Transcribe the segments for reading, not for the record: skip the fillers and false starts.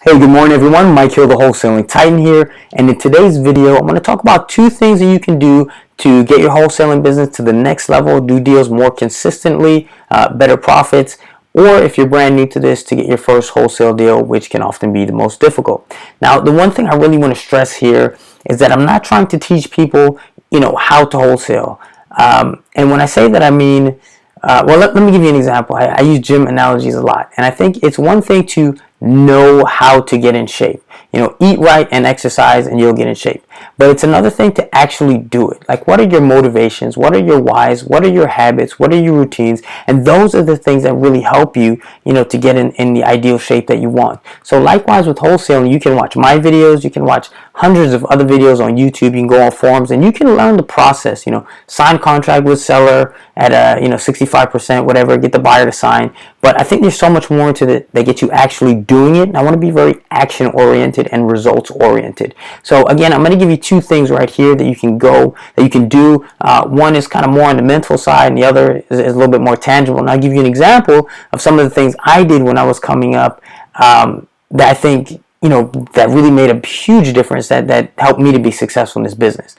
Hey, good morning everyone. Mike here, the Wholesaling Titan here, and in today's video I'm going to talk about two things that you can do to get your wholesaling business to the next level, do deals more consistently, better profits, or if you're brand new to this, to get your first wholesale deal, which can often be the most difficult. Now, the one thing I really want to stress here is that I'm not trying to teach people, how to wholesale. And when I say that, I mean, let me give you an example. I use gym analogies a lot, and I think it's one thing to know how to get in shape. Eat right and exercise and you'll get in shape. But it's another thing to actually do it. Like, what are your motivations? What are your whys? What are your habits? What are your routines? And those are the things that really help you, to get in the ideal shape that you want. So likewise with wholesaling, you can watch my videos, you can watch hundreds of other videos on YouTube, you can go on forums, and you can learn the process, sign contract with seller at 65%, whatever, get the buyer to sign. But I think there's so much more into it that gets you actually doing it. And I want to be very action oriented and results oriented. So again, I'm going to give you two things right here that you can do. One is kind of more on the mental side, and the other is a little bit more tangible. And I'll give you an example of some of the things I did when I was coming up that I think that really made a huge difference that helped me to be successful in this business.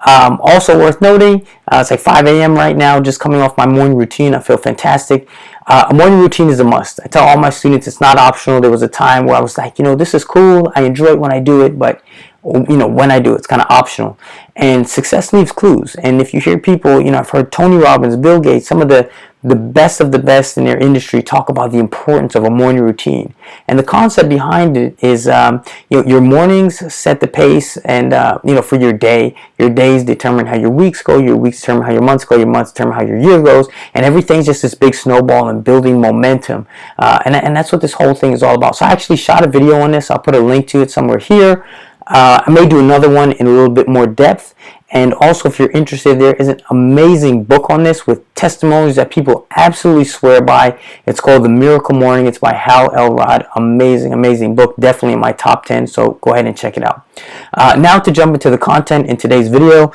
Also worth noting, it's like 5 a.m. right now, just coming off my morning routine. I feel fantastic. A morning routine is a must. I tell all my students it's not optional. There was a time where I was like, this is cool. I enjoy it when I do it, but when I do it, it's kind of optional. And success leaves clues. And if you hear people, I've heard Tony Robbins, Bill Gates, some of the best of the best in their industry talk about the importance of a morning routine. And the concept behind it is, your mornings set the pace, and for your day. Your days determine how your weeks go. Your weeks determine how your months go. Your months determine how your year goes. And everything's just this big snowball and building momentum. And that's what this whole thing is all about. So I actually shot a video on this. I'll put a link to it somewhere here. I may do another one in a little bit more depth. And also, if you're interested, there is an amazing book on this with testimonies that people absolutely swear by. It's called The Miracle Morning. It's by Hal Elrod. Amazing, amazing book. Definitely in my top 10. So go ahead and check it out. Now to jump into the content in today's video.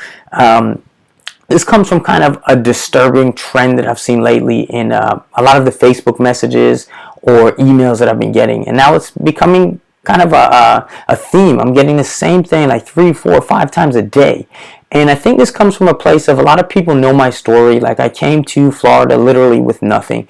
This comes from kind of a disturbing trend that I've seen lately in a lot of the Facebook messages or emails that I've been getting. And now it's becoming kind of a theme. I'm getting the same thing like 3, 4, 5 times a day. And I think this comes from a place of a lot of people know my story. Like, I came to Florida literally with nothing.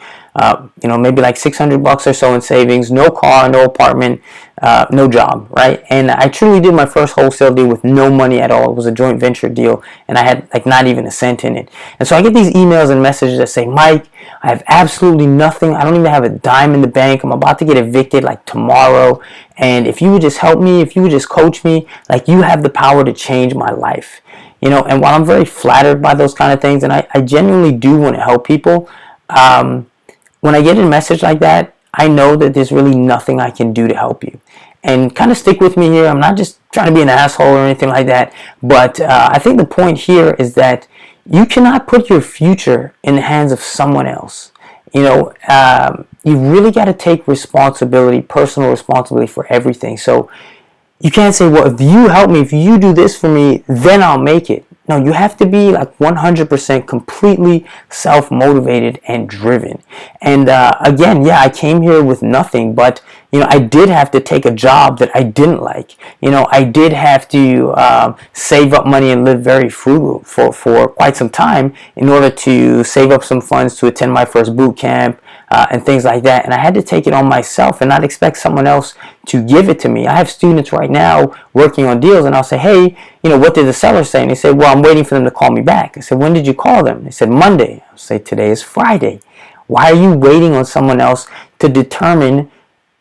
Maybe like $600 or so in savings, no car, no apartment, no job, right? And I truly did my first wholesale deal with no money at all. It was a joint venture deal, and I had like not even a cent in it. And so I get these emails and messages that say, Mike, I have absolutely nothing. I don't even have a dime in the bank. I'm about to get evicted like tomorrow. And if you would just help me, if you would just coach me, like, you have the power to change my life. And while I'm very flattered by those kind of things, and I genuinely do want to help people, when I get a message like that, I know that there's really nothing I can do to help you. And kind of stick with me here. I'm not just trying to be an asshole or anything like that. But I think the point here is that you cannot put your future in the hands of someone else. You really got to take responsibility, personal responsibility for everything. So you can't say, well, if you help me, if you do this for me, then I'll make it. No, you have to be like 100% completely self-motivated and driven. And again, yeah, I came here with nothing, but I did have to take a job that I didn't like. I did have to save up money and live very frugal for quite some time in order to save up some funds to attend my first boot camp and things like that. And I had to take it on myself and not expect someone else to give it to me. I have students right now working on deals, and I'll say, hey, what did the seller say? And they say, well, I'm waiting for them to call me back. I said, when did you call them? They said, Monday. I'll say, today is Friday. Why are you waiting on someone else to determine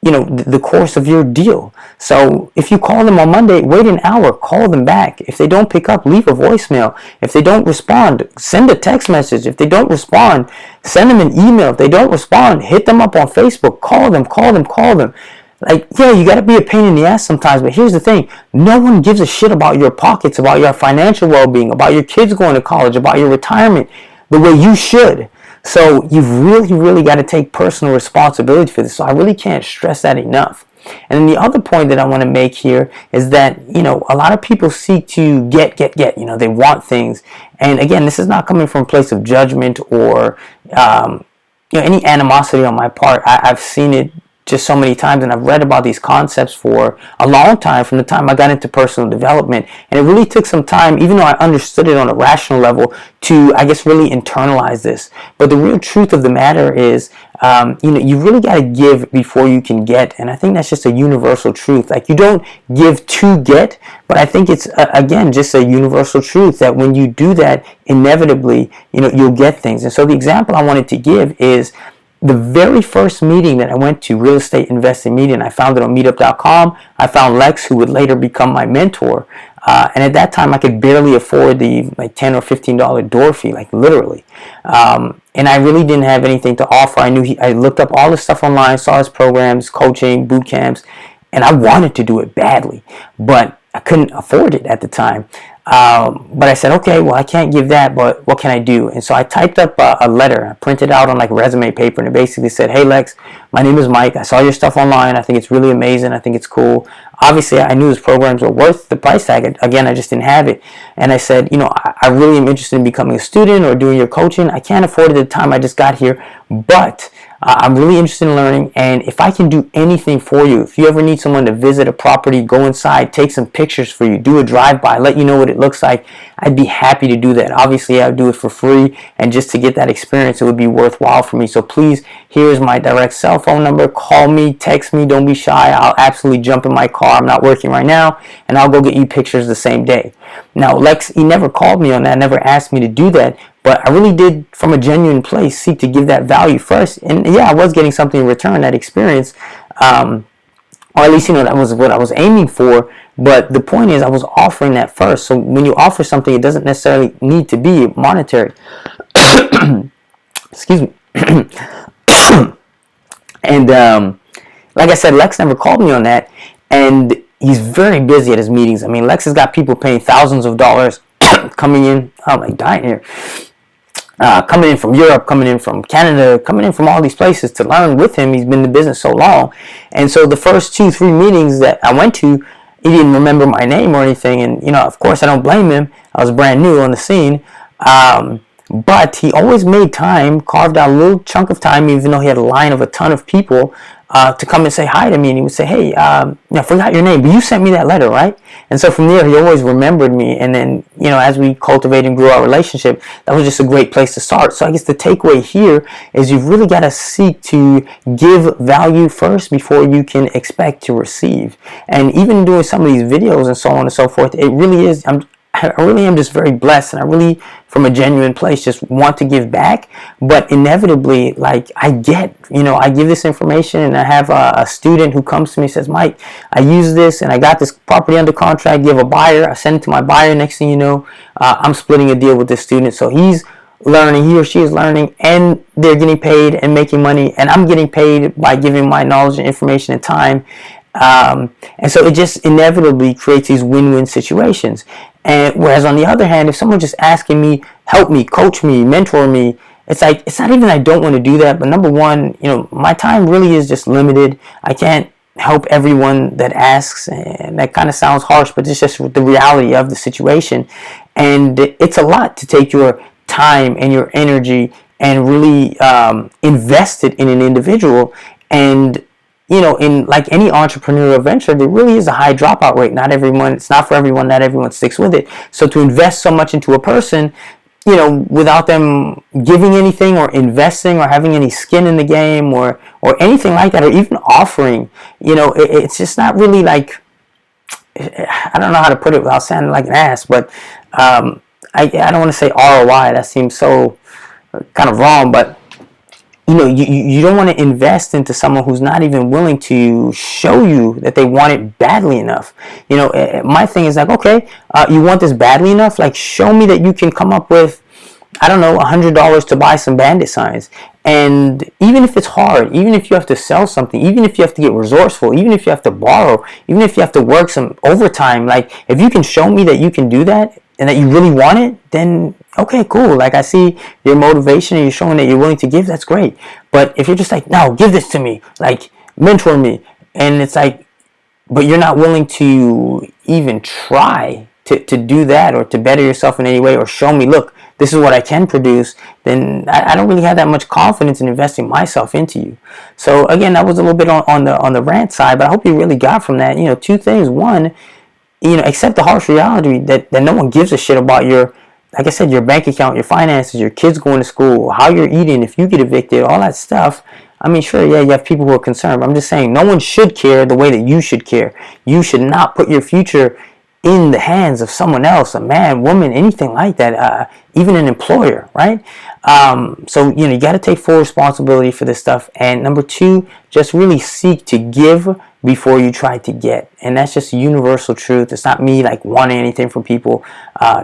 the course of your deal? So if you call them on Monday, wait an hour, call them back. If they don't pick up, leave a voicemail. If they don't respond, send a text message. If they don't respond, send them an email. If they don't respond, hit them up on Facebook, call them. Like, yeah, you got to be a pain in the ass sometimes, but here's the thing. No one gives a shit about your pockets, about your financial well-being, about your kids going to college, about your retirement, the way you should. So you've really, really got to take personal responsibility for this. So I really can't stress that enough. And then the other point that I want to make here is that, a lot of people seek to get, they want things. And again, this is not coming from a place of judgment or, any animosity on my part. I've seen it just so many times, and I've read about these concepts for a long time, from the time I got into personal development, and it really took some time, even though I understood it on a rational level, to, I guess, really internalize this. But the real truth of the matter is, you really got to give before you can get, and I think that's just a universal truth. Like, you don't give to get, but I think it's, again, just a universal truth that when you do that, inevitably, you'll get things. And so the example I wanted to give is the very first meeting that I went to, Real Estate Investing Meeting. I found it on meetup.com. I found Lex, who would later become my mentor. And at that time, I could barely afford the like $10 or $15 door fee, like literally. And I really didn't have anything to offer. I looked up all this stuff online, saw his programs, coaching, boot camps, and I wanted to do it badly, but I couldn't afford it at the time. But I said, okay, well, I can't give that, but what can I do? And so I typed up a letter. I printed out on like resume paper, and it basically said, hey, Lex, my name is Mike. I saw your stuff online. I think it's really amazing. I think it's cool. Obviously, I knew his programs were worth the price tag. Again, I just didn't have it. And I said, I really am interested in becoming a student or doing your coaching. I can't afford it at the time I just got here, but I'm really interested in learning, and if I can do anything for you, if you ever need someone to visit a property, go inside, take some pictures for you, do a drive-by, let you know what it looks like, I'd be happy to do that. Obviously, I'd do it for free, and just to get that experience, it would be worthwhile for me. So please, here's my direct cell phone number. Call me, text me, don't be shy. I'll absolutely jump in my car. I'm not working right now, and I'll go get you pictures the same day. Now, Lex, he never called me on that, never asked me to do that, but I really did, from a genuine place, seek to give that value first. And yeah, I was getting something in return, that experience, or at least, that was what I was aiming for. But the point is, I was offering that first. So when you offer something, it doesn't necessarily need to be monetary. Excuse me. And like I said, Lex never called me on that. And he's very busy at his meetings. I mean, Lex has got people paying thousands of dollars coming in. I'm like dying here. Coming in from Europe, coming in from Canada, coming in from all these places to learn with him. He's been in the business so long. And so the first 2-3 meetings that I went to, he didn't remember my name or anything. And, of course, I don't blame him. I was brand new on the scene. But he always made time, carved out a little chunk of time, even though he had a line of a ton of people, to come and say hi to me. And he would say, hey, I forgot your name, but you sent me that letter, right? And so from there, he always remembered me. And then, as we cultivated and grew our relationship, that was just a great place to start. So I guess the takeaway here is you've really got to seek to give value first before you can expect to receive. And even doing some of these videos and so on and so forth, it really is, I really am just very blessed, and I really, from a genuine place, just want to give back. But inevitably, like, I give this information, and I have a student who comes to me and says, Mike, I use this, and I got this property under contract. You have a buyer. I send it to my buyer. Next thing you know, I'm splitting a deal with this student. So he's learning, he or she is learning, and they're getting paid and making money, and I'm getting paid by giving my knowledge and information and time. And so it just inevitably creates these win-win situations. And whereas on the other hand, if someone's just asking me, help me, coach me, mentor me, it's like, it's not even I don't want to do that, but number one, my time really is just limited. I can't help everyone that asks, and that kind of sounds harsh, but it's just the reality of the situation. And it's a lot to take your time and your energy and really invest it in an individual. And in like any entrepreneurial venture, there really is a high dropout rate. It's not for everyone, not everyone sticks with it. So to invest so much into a person, without them giving anything or investing or having any skin in the game or anything like that, or even offering, it's just not really like, I don't know how to put it without sounding like an ass, but I don't want to say ROI. That seems so kind of wrong, but you don't want to invest into someone who's not even willing to show you that they want it badly enough. My thing is like, okay, you want this badly enough? Like, show me that you can come up with, I don't know, $100 to buy some bandit signs. And even if it's hard, even if you have to sell something, even if you have to get resourceful, even if you have to borrow, even if you have to work some overtime, like, if you can show me that you can do that and that you really want it, then okay, cool. Like, I see your motivation and you're showing that you're willing to give. That's great. But if you're just like, no, give this to me, like, mentor me, and it's like, but you're not willing to even try to do that or to better yourself in any way or show me, look, this is what I can produce, then I don't really have that much confidence in investing myself into you. So again, that was a little bit on the rant side, but I hope you really got from that, two things. One, accept the harsh reality that no one gives a shit about your, like I said, your bank account, your finances, your kids going to school, how you're eating, if you get evicted, all that stuff. I mean, sure, yeah, you have people who are concerned, but I'm just saying no one should care the way that you should care. You should not put your future in the hands of someone else, a man, woman, anything like that, even an employer, right? So, you got to take full responsibility for this stuff. And number two, just really seek to give before you try to get. And that's just a universal truth. It's not me like wanting anything from people.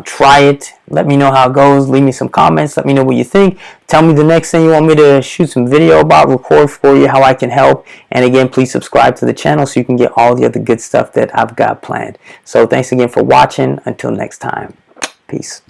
Try it. Let me know how it goes. Leave me some comments. Let me know what you think. Tell me the next thing you want me to shoot some video about, record for you, how I can help. And again, please subscribe to the channel so you can get all the other good stuff that I've got planned. So thanks again for watching. Until next time. Peace.